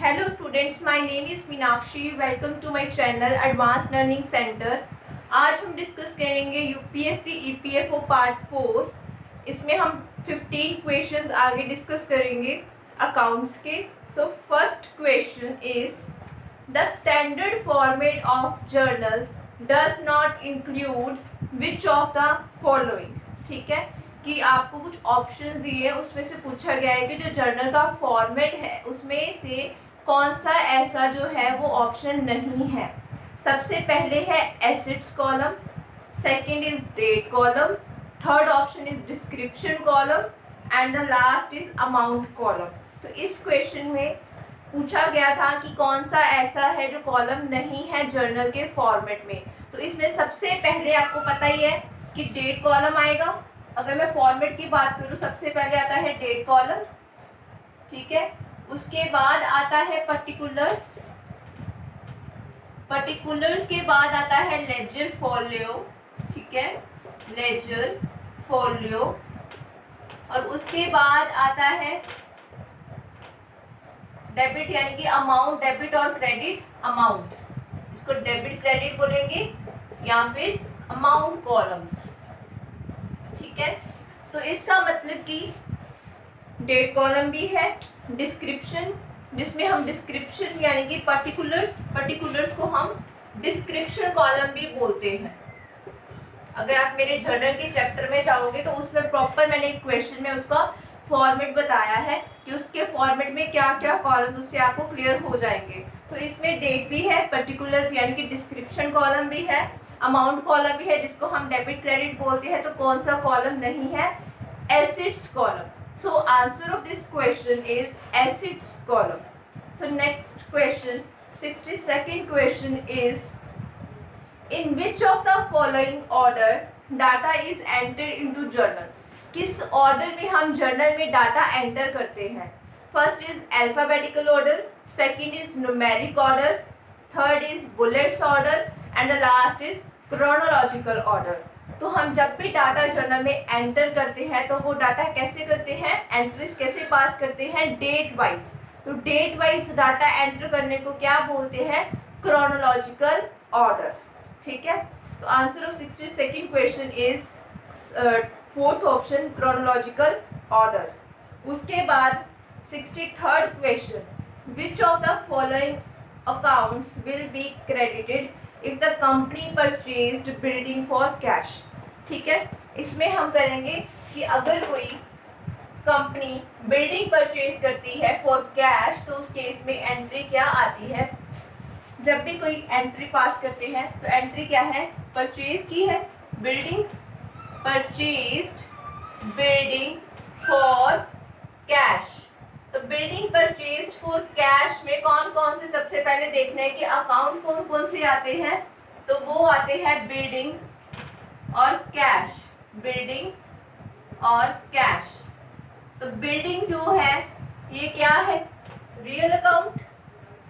Hello students, my name is Meenakshi. Welcome to my channel advance learning centre. आज हम discuss करेंगे UPSC EPFO part 4. इसमें हम 15 questions आगे डिस्कस करेंगे अकाउंट्स के. So first question is the standard format of journal does not include which of the following. ठीक है कि आपको कुछ ऑप्शन दिए हैं, उसमें से पूछा गया है कि जो जर्नल का फॉर्मेट है उसमें से कौन सा ऐसा जो है वो ऑप्शन नहीं है. सबसे पहले है assets column, second is date column, third option is description column and the last is amount column. तो इस क्वेश्चन में पूछा गया था कि कौन सा ऐसा है जो कॉलम नहीं है जर्नल के फॉर्मेट में. तो इसमें सबसे पहले आपको पता ही है कि डेट कॉलम आएगा. अगर मैं फॉर्मेट की बात करूँ सबसे पहले आता है डेट कॉलम. ठीक है, उसके बाद आता है पर्टिकुलर्स, पर्टिकुलर्स के बाद आता है लेजर फोलियो. ठीक है, लेजर फोलियो. और उसके बाद आता है डेबिट यानी कि अमाउंट, डेबिट और क्रेडिट अमाउंट. इसको डेबिट क्रेडिट बोलेंगे या फिर अमाउंट कॉलम्स. ठीक है, तो इसका मतलब कि डेट कॉलम भी है, डिस्क्रिप्शन जिसमें हम डिस्क्रिप्शन यानी कि पर्टिकुलर्स को हम डिस्क्रिप्शन कॉलम भी बोलते हैं. अगर आप मेरे जर्नल के चैप्टर में जाओगे तो उसमें प्रॉपर मैंने एक क्वेश्चन में उसका फॉर्मेट बताया है कि उसके फॉर्मेट में क्या क्या कॉलम, उससे आपको क्लियर हो जाएंगे. तो इसमें डेट भी है, पर्टिकुलर्स यानी कि डिस्क्रिप्शन कॉलम भी है, अमाउंट कॉलम भी है जिसको हम डेबिट क्रेडिट बोलते हैं. तो कौन सा कॉलम नहीं है? Assets column. So answer of this question is assets column. So next question, 62nd question is in which of the following order data is entered into journal. किस ऑर्डर में हम जर्नल में डाटा एंटर करते हैं? First is alphabetical order, second is numeric order, third is bullets order and the last is chronological order. तो हम जब भी डाटा जर्नल में एंटर करते हैं तो वो डाटा कैसे करते हैं, एंट्रीज कैसे पास करते हैं? Date wise. तो डेट वाइज डाटा एंटर करने को क्या बोलते हैं? Chronological order. ठीक है, तो answer of 62nd question is fourth option, chronological order. उसके बाद 63rd question, which of the following accounts will be credited if the company purchased building for cash. ठीक है, इसमें हम करेंगे कि अगर कोई कंपनी बिल्डिंग परचेज करती है फॉर कैश तो उस केस में एंट्री क्या आती है? जब भी कोई एंट्री पास करते हैं तो एंट्री क्या है? परचेज की है building, purchased building for cash. तो बिल्डिंग परचेज फॉर कैश में कौन कौन से सबसे पहले देखना है कि अकाउंट्स कौन कौन से आते हैं? तो वो आते हैं बिल्डिंग और कैश, बिल्डिंग और कैश. तो बिल्डिंग जो है ये क्या है? Real account.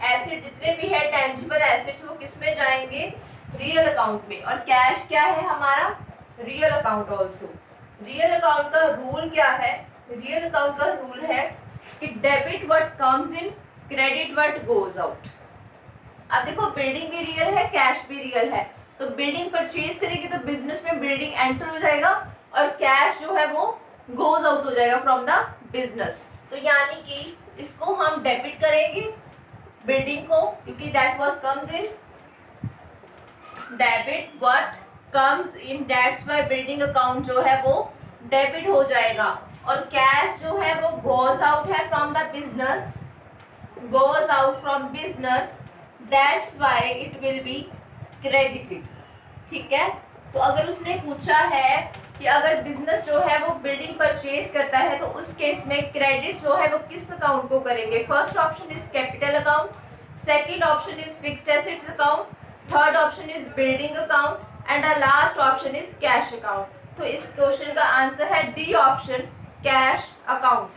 एसेट जितने भी है टेंजिबल एसेट्स वो किस में जाएंगे? रियल अकाउंट में. और कैश क्या है हमारा? Real account also. Real account का रूल क्या है? रियल अकाउंट का रूल है कि debit what comes in, credit what goes out. अब देखो बिल्डिंग भी रियल है, कैश भी रियल है. तो बिल्डिंग परचेज करेगी तो बिजनेस में बिल्डिंग एंटर हो जाएगा और कैश जो है वो गोज आउट हो जाएगा फ्रॉम द बिजनेस. तो यानी कि इसको हम डेबिट करेंगे बिल्डिंग को, क्योंकि that was comes in, debit what comes in, that's why building account जो है वो डेबिट हो जाएगा. और कैश जो है वो गोज आउट है from the business, goes out from business, that's why it will be credited. ठीक है, तो अगर उसने पूछा है कि अगर बिजनेस जो है वो बिल्डिंग परचेज करता है तो उस केस में क्रेडिट जो है वो किस अकाउंट को करेंगे? First option is capital account, second option is fixed assets account, third option is building account and the last option is cash account. तो इस क्वेश्चन का आंसर है डी ऑप्शन, कैश अकाउंट.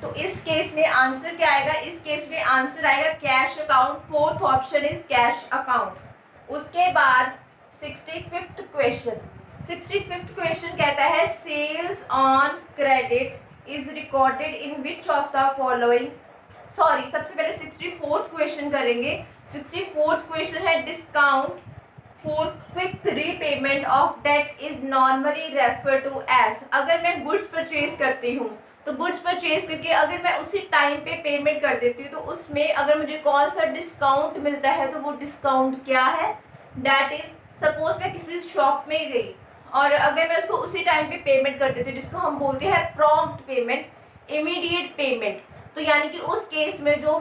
तो इस केस में answer क्या आएगा? इस केस में आंसर आएगा cash account. Fourth option is cash account. उसके बाद 65th क्वेश्चन, 65th क्वेश्चन कहता है sales on credit is recorded in which of the following, sorry सबसे पहले 64th क्वेश्चन करेंगे। 64th क्वेश्चन है discount for quick repayment of debt is normally refer to as. अगर मैं गुड्स परचेज करती हूँ तो गुड्स परचेज करके अगर मैं उसी टाइम पे पेमेंट कर देती हूँ तो उसमें अगर मुझे कौन सा डिस्काउंट मिलता है तो वो डिस्काउंट क्या है, डेट इज, सपोज मैं किसी शॉप में गई और अगर मैं उसको उसी टाइम पे पेमेंट कर देती हूँ जिसको हम बोलते हैं प्रॉम्प्ट पेमेंट, इमीडिएट पेमेंट, तो यानी कि उस केस में जो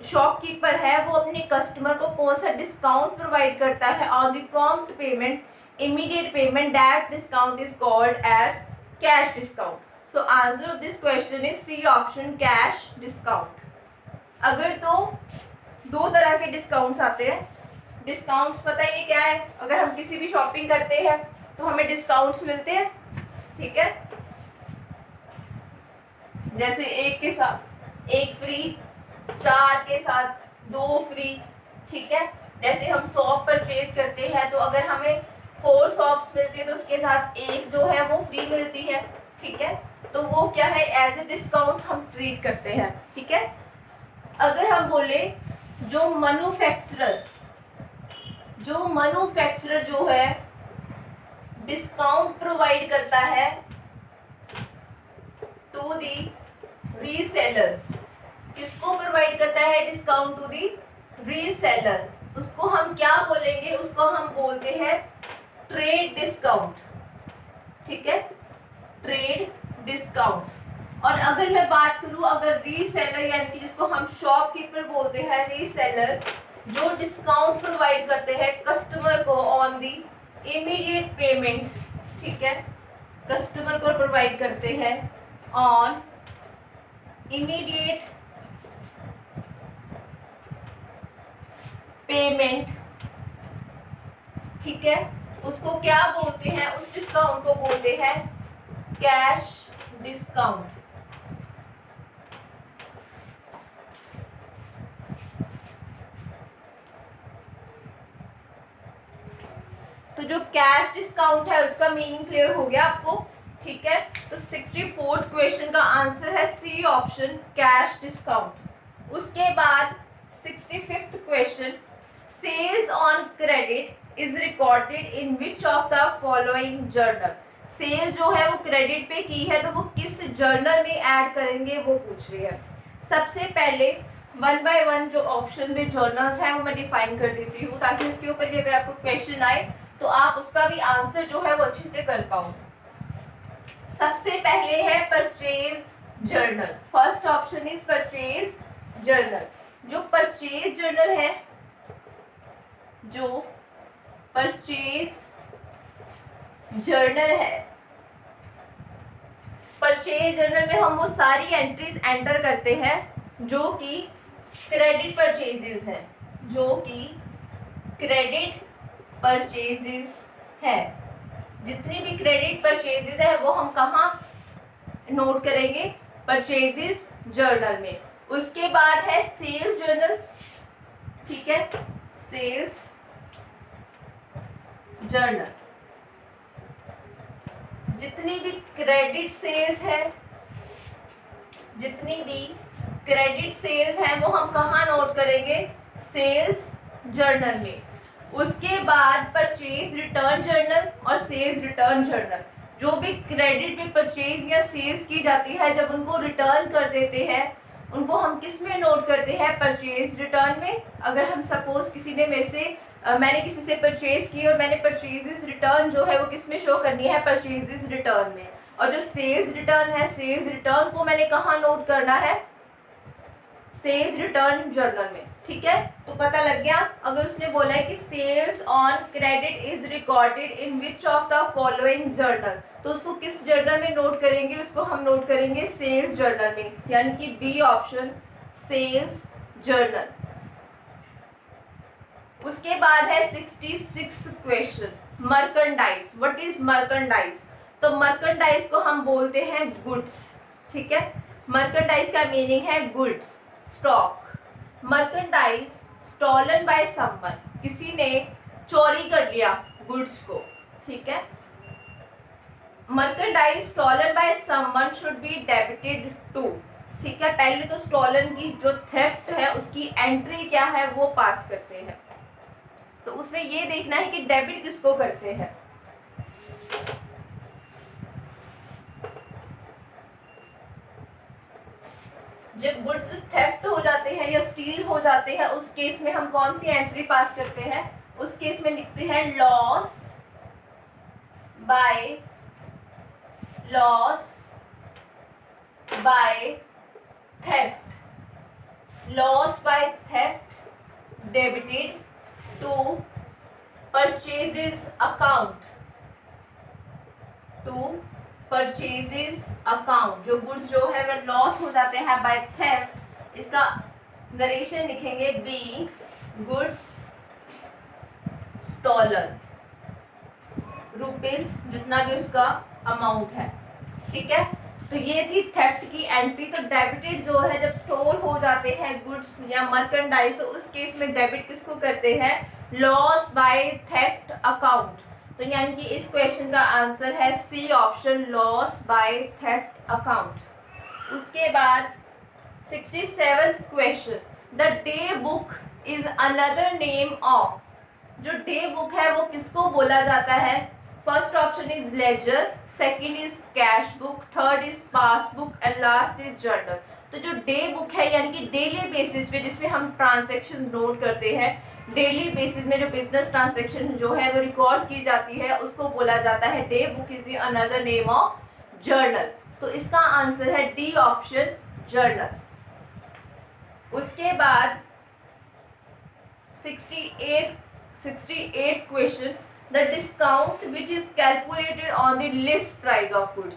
शॉपकीपर है वो अपने कस्टमर को कौन सा डिस्काउंट प्रोवाइड करता है on the prompt payment, immediate payment, that discount is called as cash discount. So answer of this question is C option, cash discount। अगर तो दो तरह के डिस्काउंट्स आते हैं, डिस्काउंट्स पता है ये क्या है, अगर हम किसी भी शॉपिंग करते हैं तो हमें डिस्काउंट्स मिलते हैं, ठीक है, जैसे एक के साथ एक फ्री, 4 के साथ 2 फ्री, ठीक है। जैसे हम सॉप परचेज करते हैं तो अगर हमें 4 सॉप्स मिलती है तो उसके साथ एक जो है वो फ्री मिलती है, ठीक है, तो वो क्या है, एज ए डिस्काउंट हम ट्रीट करते हैं, ठीक है। अगर हम बोले जो मैन्युफैक्चरर जो है डिस्काउंट प्रोवाइड करता है टू दी रीसेलर, किसको प्रोवाइड करता है डिस्काउंट, टू दी रीसेलर, उसको हम क्या बोलेंगे, उसको हम बोलते हैं ट्रेड डिस्काउंट, ठीक है, ट्रेड डिस्काउंट। और अगर मैं बात करूं अगर रीसेलर यानी कि जिसको हम शॉपकीपर बोलते हैं, रीसेलर जो डिस्काउंट प्रोवाइड करते हैं कस्टमर को ऑन दी इमीडिएट पेमेंट, ठीक है, कस्टमर को प्रोवाइड करते हैं ऑन इमीडिएट पेमेंट, ठीक है, उसको क्या बोलते हैं, उस डिस्काउंट को बोलते हैं कैश डिस्काउंट। तो जो कैश डिस्काउंट है उसका मीनिंग क्लियर हो गया आपको, ठीक है। तो 64th क्वेश्चन का आंसर है सी ऑप्शन, कैश डिस्काउंट। उसके बाद 65th question, sales on credit is recorded in which of the following journal. Sale जो है वो क्रेडिट पे की है तो वो किस जर्नल में ऐड करेंगे वो पूछ रही है। सबसे पहले 1 बाय 1 जो ऑप्शन में जर्नल्स हैं वो मैं डिफाइन कर देती हूँ ताकि उसके ऊपर भी अगर आपको क्वेश्चन आए तो आप उसका भी आंसर जो है वो अच्छे से कर पाओ। सबसे पहले है purchase journal, first option is purchase journal. जो परचेज जर्नल है, जो परचेज जर्नल है, परचेज जर्नल में हम वो सारी एंट्रीज एंटर करते हैं जो कि क्रेडिट परचेजेस हैं, जो कि क्रेडिट परचेजेस है। जितनी भी क्रेडिट परचेजेस है वो हम कहाँ नोट करेंगे, परचेजेस जर्नल में। उसके बाद है सेल्स जर्नल, ठीक है, सेल्स जर्नल। जितनी भी क्रेडिट सेल्स है, जितनी भी क्रेडिट सेल्स है वो हम कहाँ नोट करेंगे, सेल्स जर्नल में। उसके बाद परचेज रिटर्न जर्नल और सेल्स रिटर्न जर्नल। जो भी क्रेडिट में परचेज या सेल्स की जाती है जब उनको रिटर्न कर देते हैं उनको हम किस में नोट करते हैं, परचेज रिटर्न में। अगर हम सपोज किसी ने मेरे से मैंने किसी से परचेज की और मैंने परचेजेस रिटर्न जो है वो किस में शो करनी है, परचेजेस रिटर्न में। और जो सेल्स रिटर्न है, सेल्स रिटर्न को मैंने कहाँ नोट करना है, सेल्स रिटर्न जर्नल में, ठीक है। तो पता लग गया। अगर उसने बोला है कि sales on credit is recorded in which of the following journal, तो उसको किस जर्नल में नोट करेंगे, उसको हम नोट करेंगे सेल्स जर्नल में, यानी कि बी ऑप्शन, सेल्स जर्नल। उसके बाद है 66 question, merchandise. What is merchandise? तो मर्केंडाइज को हम बोलते हैं गुड्स, ठीक है। मर्केंडाइज का मीनिंग है goods, stock. Merchandise stolen by someone, किसी ने चोरी कर लिया गुड्स को, ठीक है। Merchandise stolen by someone should be debited to. ठीक है, पहले तो स्टॉलन की जो थेफ्ट है उसकी एंट्री क्या है वो पास करते हैं, तो उसमें ये देखना है कि डेबिट किसको करते हैं। जब गुड्स थेफ्ट हो जाते हैं या स्टील हो जाते हैं उस केस में हम कौन सी एंट्री पास करते हैं, उस केस में लिखते हैं loss by theft, loss by theft debited to purchases account, जो गुड्स जो है वह लॉस हो जाते हैं बाय थेफ्ट, इसका नरेशन लिखेंगे बीइंग गुड्स स्टॉलन, रुपीज जितना भी उसका अमाउंट है। ठीक है, तो ये थी थेफ्ट की एंट्री। तो डेबिटेड जो है जब स्टोर हो जाते हैं गुड्स या मर्केंडाइज, तो उस केस में डेबिट किसको करते हैं, लॉस बाय थेफ्ट अकाउंट। तो यानी कि इस क्वेश्चन का आंसर है C option, loss by theft account. उसके बाद 67th question, the day book is another name of, जो डे बुक है वो किसको बोला जाता है, first option is ledger, second is cash book, third is passbook and last is journal. तो जो डे बुक है यानी कि डेली बेसिस पे जिसमें हम ट्रांजैक्शंस नोट करते हैं, डेली बेसिस में जो बिजनेस ट्रांजैक्शन जो है वो रिकॉर्ड की जाती है उसको बोला जाता है day book is the another name of journal. तो इसका आंसर है डी ऑप्शन, जर्नल। उसके बाद 68th question, the discount which is calculated on the list price of goods,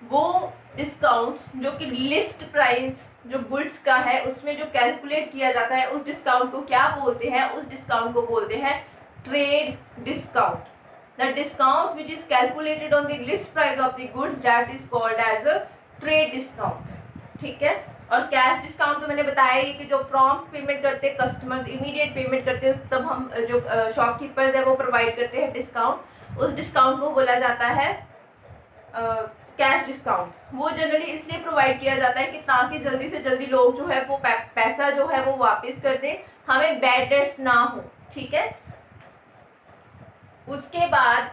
वो डिस्काउंट जो कि लिस्ट प्राइस जो गुड्स का है उसमें जो कैलकुलेट किया जाता है उस डिस्काउंट को क्या बोलते हैं, उस डिस्काउंट को बोलते हैं trade discount. The discount which is calculated on the list price of the goods that is called as a trade discount. ठीक है, और कैश डिस्काउंट तो मैंने बताया ही कि जो प्रॉम्प्ट पेमेंट करते हैं कस्टमर्स, इमीडिएट पेमेंट करते हैं, तब हम जो शॉपकीपर्स है वो प्रोवाइड करते हैं डिस्काउंट, उस डिस्काउंट को बोला जाता है कैश डिस्काउंट। वो जनरली इसलिए प्रोवाइड किया जाता है कि ताकि जल्दी से जल्दी लोग जो है वो पैसा जो है वो वापस कर दे, हमें बैड डेट्स ना हो। ठीक है, उसके बाद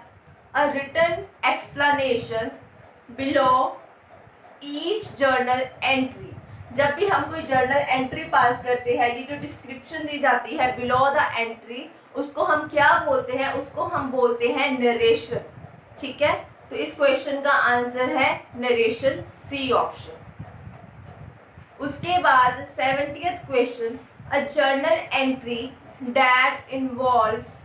a written explanation below each journal entry, जब भी हम कोई जर्नल एंट्री पास करते हैं, ये जो डिस्क्रिप्शन दी जाती है बिलो द एंट्री, उसको हम क्या बोलते हैं, उसको हम बोलते हैं नरेशन। ठीक है, तो इस क्वेश्चन का आंसर है नरेशन, सी ऑप्शन। उसके बाद 70th question, a journal entry that involves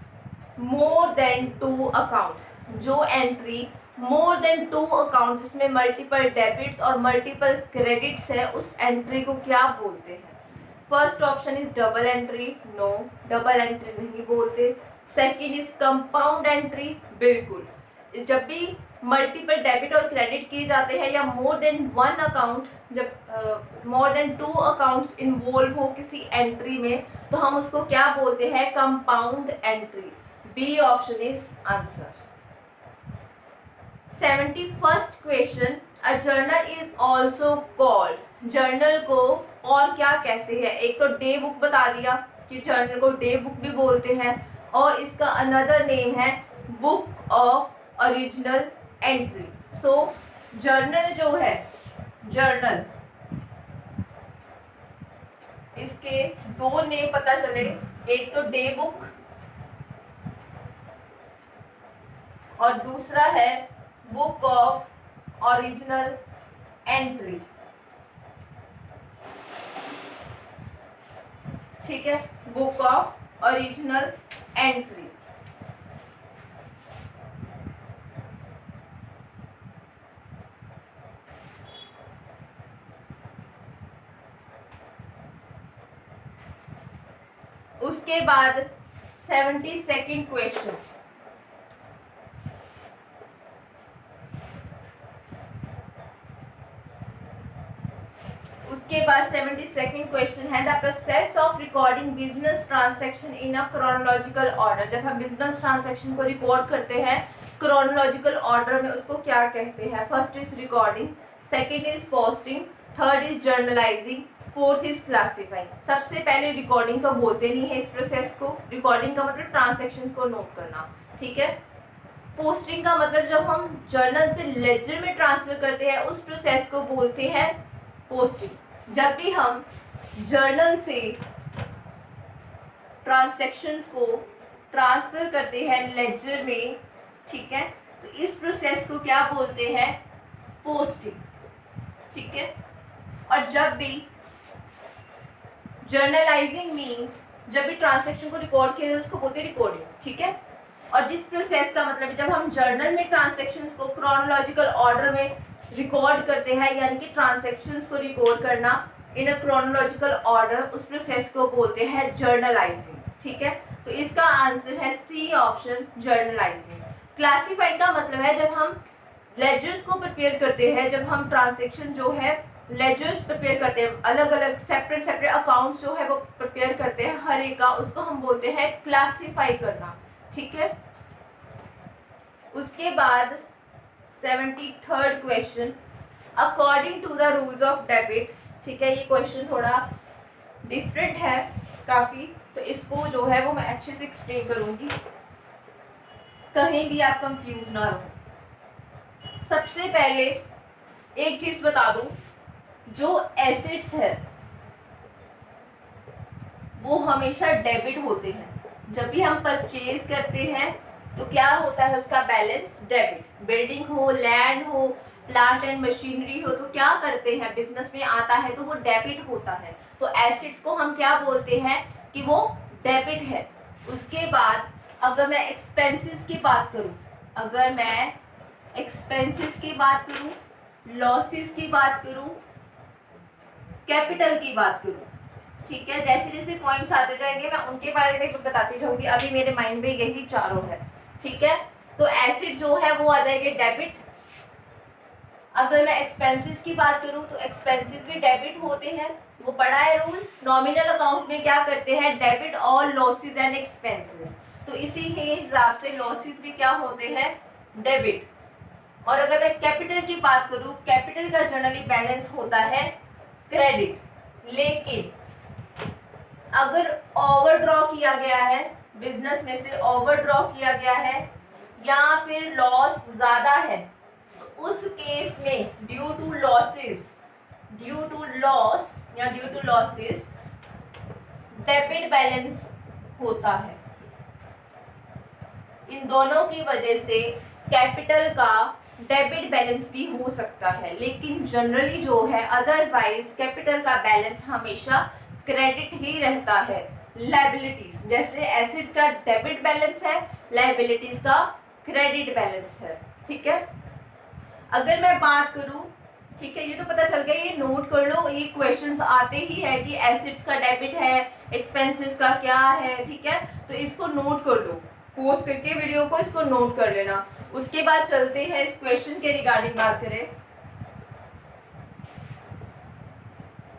more than 2 accounts, जो एंट्री मोर देन 2 अकाउंट जिसमें मल्टीपल डेबिट्स और मल्टीपल क्रेडिट्स है, उस एंट्री को क्या बोलते हैं। First option is double entry, no double entry नहीं बोलते। सेकंड इज कंपाउंड एंट्री, बिल्कुल। जब भी मल्टीपल डेबिट और क्रेडिट किए जाते हैं या मोर देन 1 अकाउंट, जब मोर देन 2 अकाउंट्स इन्वॉल्व हो किसी एंट्री में, तो हम उसको क्या बोलते हैं, compound entry. B option is answer. 71st question, a journal is also called, journal को और क्या कहते हैं। एक तो डे बुक बता दिया कि जर्नल को डे बुक भी बोलते हैं, और इसका अनदर नेम है book of original entry. So journal जो है, जर्नल, इसके 2 नेम पता चले, एक तो डे बुक और दूसरा है बुक ऑफ ओरिजिनल एंट्री। ठीक है, बुक ऑफ ओरिजिनल एंट्री। उसके बाद 72nd क्वेश्चन, उसके बाद 72nd क्वेश्चन है, the process of recording business transaction in a chronological order. जब हम बिजनेस ट्रांजैक्शन को रिकॉर्ड करते हैं क्रोनोलॉजिकल ऑर्डर में उसको क्या कहते हैं? First is recording, second is posting, third is journalising, fourth is classifying. सबसे पहले रिकॉर्डिंग तो बोलते नहीं है इस प्रोसेस को। रिकॉर्डिंग का मतलब ट्रांजैक्शंस को नोट करना, ठीक है। पोस्टिंग का मतलब जब हम जर्नल से लेजर में ट्रांसफर करते हैं उस प्रोसेस को बोलते हैं पोस्टिंग। जब भी हम जर्नल से ट्रांजैक्शंस को ट्रांसफर करते हैं लेजर में, ठीक है, तो इस प्रोसेस को क्या बोलते हैं? पोस्टिंग, ठीक है। और जब भी जर्नलाइजिंग मींस जब भी ट्रांजैक्शन को रिकॉर्ड किया जाए उसको बोलते हैं रिकॉर्डिंग, ठीक है। और जिस प्रोसेस का मतलब जब हम जर्नल में ट्रांजैक्शंस को क्रोनोलॉजिकल ऑर्डर में रिकॉर्ड करते हैं, यानी कि ट्रांजैक्शंस को रिकॉर्ड करना इन अ क्रोनोलॉजिकल ऑर्डर, उस प्रोसेस को बोलते हैं जर्नलाइजिंग, ठीक है। तो इसका आंसर है सी ऑप्शन, जर्नलाइजिंग। क्लासिफाइंग का मतलब है जब हम लेजर्स को प्रिपेयर करते हैं, जब हम ट्रांजैक्शन जो है लेजर्स प्रिपेयर करते हैं, अलग अलग सेपरेट अकाउंट्स जो है वो प्रिपेयर करते हैं हर एक का, उसको हम बोलते हैं क्लासिफाई करना, ठीक है। उसके बाद 73rd question, according to the rules of debit, ठीक है। ये क्वेश्चन थोड़ा डिफरेंट है काफ़ी, तो इसको जो है वो मैं अच्छे से एक्सप्लेन करूंगी, कहीं भी आप कंफ्यूज ना रहो। सबसे पहले एक चीज बता दूं, जो एसेट्स है वो हमेशा डेबिट होते हैं। जब भी हम परचेज करते हैं तो क्या होता है? उसका बैलेंस डेबिट। बिल्डिंग हो, लैंड हो, प्लांट एंड मशीनरी हो, तो क्या करते हैं? बिजनेस में आता है तो वो डेबिट होता है। तो एसेट्स को हम क्या बोलते हैं कि वो डेबिट है। उसके बाद अगर मैं एक्सपेंसेस की बात करूं, अगर मैं एक्सपेंसेस की बात करूं, लॉसेस की बात करूं, कैपिटल की बात करूं, ठीक है, जैसे जैसे पॉइंट्स आते जाएंगे मैं उनके बारे में बताती जाऊंगी। अभी मेरे माइंड में यही चारों है, ठीक है। तो एसेट जो है वो आ जाएंगे डेबिट। अगर मैं एक्सपेंसेस की बात करूं तो एक्सपेंसेस भी डेबिट होते हैं, वो पढ़ा है रूल। नॉमिनल अकाउंट में क्या करते हैं? Debit all losses and expenses. तो इसी के हिसाब से लॉसेस भी क्या होते हैं? डेबिट। और अगर मैं कैपिटल की बात करूं, कैपिटल का जनरली बैलेंस होता है क्रेडिट। लेकिन अगर ओवरड्रॉ किया गया है, बिजनेस में से ओवरड्रॉ किया गया है या फिर लॉस ज्यादा है, तो उस केस में ड्यू टू लॉस या due to losses debit balance होता है। इन दोनों की वजह से कैपिटल का डेबिट बैलेंस भी हो सकता है, लेकिन जनरली जो है अदरवाइज कैपिटल का बैलेंस हमेशा क्रेडिट ही रहता है। लायबिलिटीज जैसे एसेट्स का डेबिट बैलेंस है, लायबिलिटीज का क्रेडिट बैलेंस है, ठीक है। अगर मैं बात करूं, ठीक है, ये तो पता चल गया, ये नोट कर लो, ये क्वेश्चंस आते ही है कि एसेट्स का डेबिट है, एक्सपेंसेस का क्या है, ठीक है, तो इसको नोट कर लो, पॉज करके वीडियो को इसको नोट कर लेना। उसके बाद चलते हैं इस क्वेश्चन के रिगार्डिंग बात करें।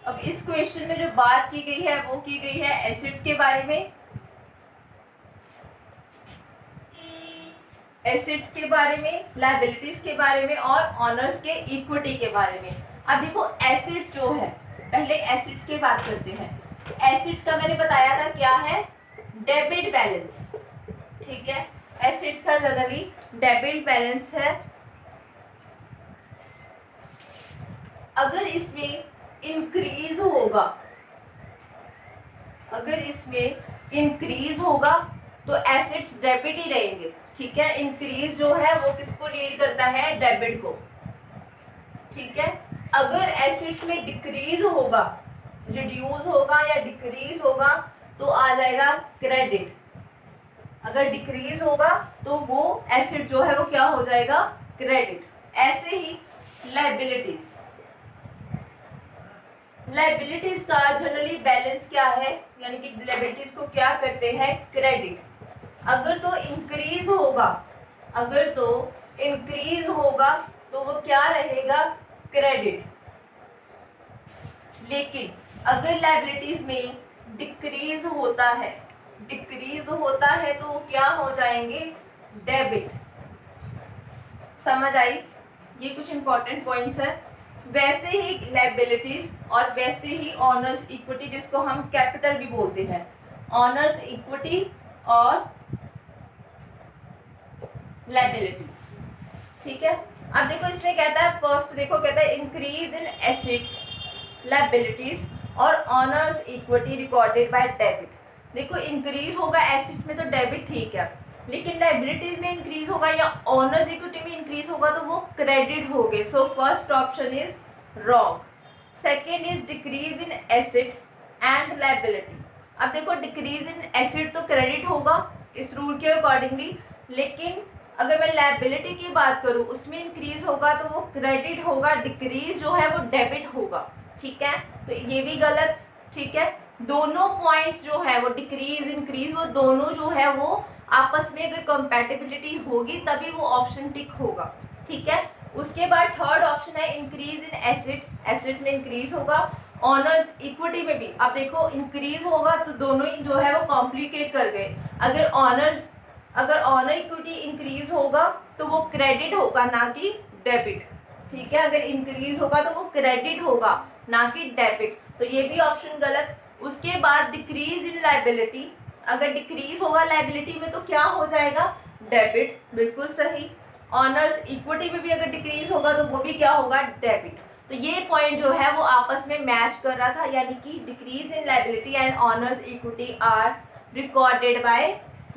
अब इस क्वेश्चन में जो बात की गई है वो की गई है एसेट्स के बारे में, एसेट्स के बारे में, लायबिलिटीज के बारे में और ऑनर्स के इक्विटी के बारे में। अब देखो एसेट्स जो है, पहले एसेट्स की बात करते हैं। एसेट्स का मैंने बताया था क्या है? डेबिट बैलेंस, ठीक है। एसेट्स का जनरली डेबिट बैलेंस है। अगर इसमें इंक्रीज होगा, अगर इसमें इंक्रीज होगा तो एसेट्स डेबिट ही रहेंगे, ठीक है। इंक्रीज जो है वो किसको लीड करता है? डेबिट को, ठीक है। अगर एसेट्स में डिक्रीज होगा, रिड्यूस होगा या डिक्रीज होगा तो आ जाएगा क्रेडिट। अगर डिक्रीज होगा तो वो एसेट जो है वो क्या हो जाएगा? क्रेडिट। ऐसे ही लायबिलिटीज, लायबिलिटीज का जनरली बैलेंस क्या है, यानी कि लायबिलिटीज को क्या करते हैं? क्रेडिट। अगर तो इंक्रीज होगा, अगर तो इंक्रीज होगा तो वो क्या रहेगा? क्रेडिट। लेकिन अगर लायबिलिटीज में डिक्रीज होता है, डिक्रीज होता है तो वो क्या हो जाएंगे? डेबिट। समझ आई? ये कुछ इंपॉर्टेंट पॉइंट्स है। वैसे ही लायबिलिटीज और वैसे ही ऑनर्स इक्विटी, जिसको हम कैपिटल भी बोलते हैं, ऑनर्स इक्विटी और लायबिलिटीज, ठीक है। अब देखो इसमें कहता है, फर्स्ट देखो कहता है इंक्रीज इन एसेट्स लायबिलिटीज और honours equity recorded by debit. देखो इंक्रीज होगा एसेट्स में तो डेबिट ठीक है, लेकिन लायबिलिटीज में इंक्रीज होगा या ऑनर्स इक्विटी में इंक्रीज होगा तो वो क्रेडिट हो गए। So first option is wrong. Second is decrease in asset and liability. अब देखो डिक्रीज इन एसेट तो क्रेडिट होगा इस रूल के अकॉर्डिंगली, लेकिन अगर मैं लायबिलिटी की बात करूं उसमें इंक्रीज होगा तो वो क्रेडिट होगा, डिक्रीज जो है वो डेबिट होगा, ठीक है। तो ये भी गलत, ठीक है। दोनों पॉइंट्स जो है वो डिक्रीज इंक्रीज, वो दोनों जो है वो आपस में अगर कंपैटिबिलिटी होगी तभी वो ऑप्शन टिक होगा, ठीक है। उसके बाद थर्ड ऑप्शन है इंक्रीज इन एसेट, एसेट्स में इंक्रीज होगा। ऑनर्स इक्विटी में भी अब देखो इंक्रीज होगा तो दोनों ही जो है वो कॉम्प्लिकेट कर गए। अगर ऑनर इक्विटी इंक्रीज होगा तो वो क्रेडिट होगा ना कि डेबिट, ठीक है। अगर इंक्रीज होगा तो वो क्रेडिट होगा ना कि डेबिट, तो ये भी ऑप्शन गलत। उसके बाद डिक्रीज इन लायबिलिटी, अगर डिक्रीज होगा लायबिलिटी में तो क्या हो जाएगा, डेबिट, बिल्कुल सही। ऑनर्स इक्विटी में भी अगर डिक्रीज होगा तो वो भी क्या होगा, डेबिट। तो ये पॉइंट जो है वो आपस में मैच कर रहा था, यानी कि decrease in liability and owner's equity are recorded by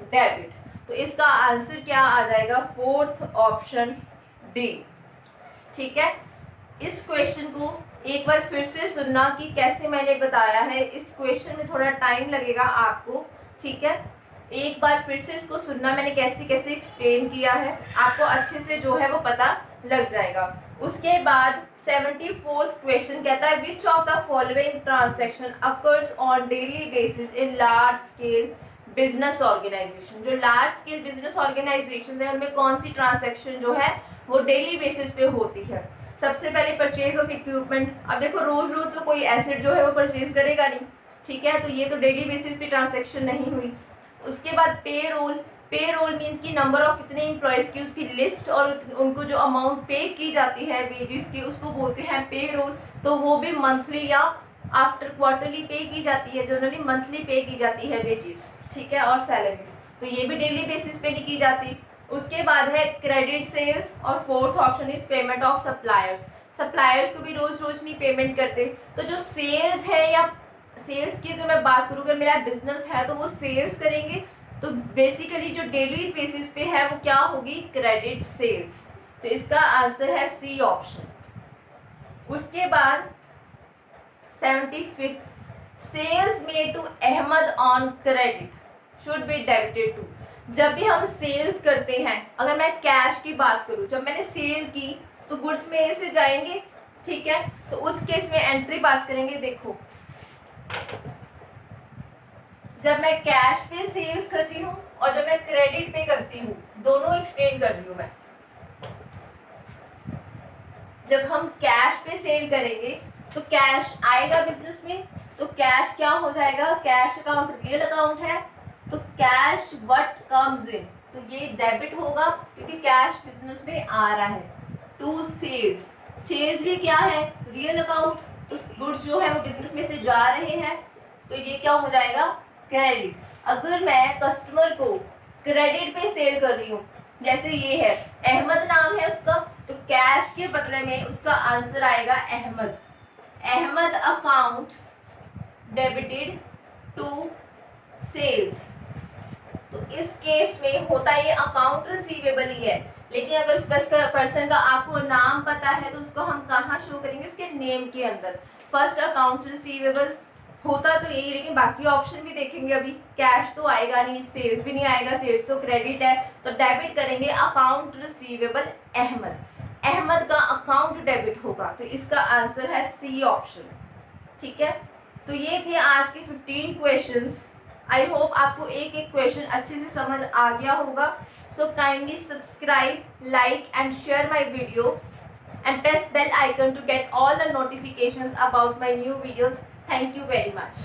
debit. तो इसका आंसर क्या आ जाएगा, फोर्थ ऑप्शन डी, ठीक है। इस क्वेश्चन को एक बार फिर से सुनना कि कैसे मैंने बताया है। इस क्वेश्चन में थोड़ा टाइम लगेगा आपको, ठीक है। एक बार फिर से इसको सुनना, मैंने कैसे कैसे एक्सप्लेन किया है, आपको अच्छे से जो है वो पता लग जाएगा। उसके बाद 74th क्वेश्चन कहता है which of the following transaction occurs on daily basis in large scale business organisation. जो लार्ज स्केल बिजनेस ऑर्गेनाइजेशन है उनमें कौन सी ट्रांजैक्शन जो है वो डेली बेसिस पे होती है। सबसे पहले परचेज ऑफ इक्विपमेंट। अब देखो रोज रोज तो कोई एसेट जो है वो परचेज करेगा नहीं, ठीक है, तो ये तो डेली बेसिस पे ट्रांजैक्शन नहीं हुई। उसके बाद पे रोल, पे रोल मीन्स की नंबर ऑफ कितने एम्प्लॉयज की उसकी लिस्ट और उनको जो अमाउंट पे की जाती है वेजेस की उसको बोलते हैं पे रोल। तो वो भी मंथली या आफ्टर क्वार्टरली पे की जाती है, जनरली मंथली पे की जाती है वेजेस, ठीक है, और सैलरीज, तो ये भी डेली बेसिस पे नहीं की जाती। उसके बाद है क्रेडिट सेल्स और fourth option is payment of suppliers. Suppliers को भी रोज रोज नहीं पेमेंट करते, तो जो सेल्स है या सेल्स की अगर मैं बात करूँ, अगर मेरा बिजनेस है तो वो सेल्स करेंगे, तो बेसिकली जो डेली बेसिस पे है वो क्या होगी, क्रेडिट सेल्स। तो इसका आंसर है सी ऑप्शन। उसके बाद 75th sales made to Ahmed on credit should be debited to. जब भी हम सेल्स करते हैं, अगर मैं कैश की बात करूं, जब मैंने सेल की तो गुड्स में से जाएंगे, ठीक है, तो उस केस में एंट्री पास करेंगे। देखो जब मैं कैश पे सेल्स करती हूँ और जब मैं क्रेडिट पे करती हूँ, दोनों एक्सप्लेन कर रही हूँ मैं। जब हम कैश पे सेल करेंगे तो कैश आएगा बिजनेस में, तो कैश क्या हो जाएगा, कैश अकाउंट रियल अकाउंट है, तो कैश व्हाट कम्स इन, तो ये डेबिट होगा क्योंकि कैश बिजनेस में आ रहा है। टू सेल्स, सेल्स भी क्या है, रियल अकाउंट, तो गुड्स जो है वो बिजनेस में से जा रहे हैं, तो ये क्या हो जाएगा, क्रेडिट। अगर मैं कस्टमर को क्रेडिट पे सेल कर रही हूँ, जैसे ये है अहमद नाम है उसका, तो कैश के बदले में उसका आंसर आएगा Ahmad. Ahmad account debited to sales, तो इस केस में होता ये अकाउंट रिसीवेबल ही है, लेकिन अगर उस पर्सन का आपको नाम पता है तो उसको हम कहाँ शो करेंगे, उसके नेम के अंदर। फर्स्ट अकाउंट रिसीवेबल होता तो यही, लेकिन बाकी ऑप्शन भी देखेंगे अभी। कैश तो आएगा नहीं, सेल्स भी नहीं आएगा, सेल्स तो क्रेडिट है, तो डेबिट करेंगे अकाउंट रिसीवेबल अहमद। अहमद का अकाउंट डेबिट होगा, तो इसका आंसर है सी ऑप्शन, ठीक है। तो ये थे आज के 15 क्वेश्चंस। आई होप आपको एक एक क्वेश्चन अच्छे से समझ आ गया होगा। So kindly subscribe, like and share my video and press bell icon to get all the notifications about my new videos. Thank you very much.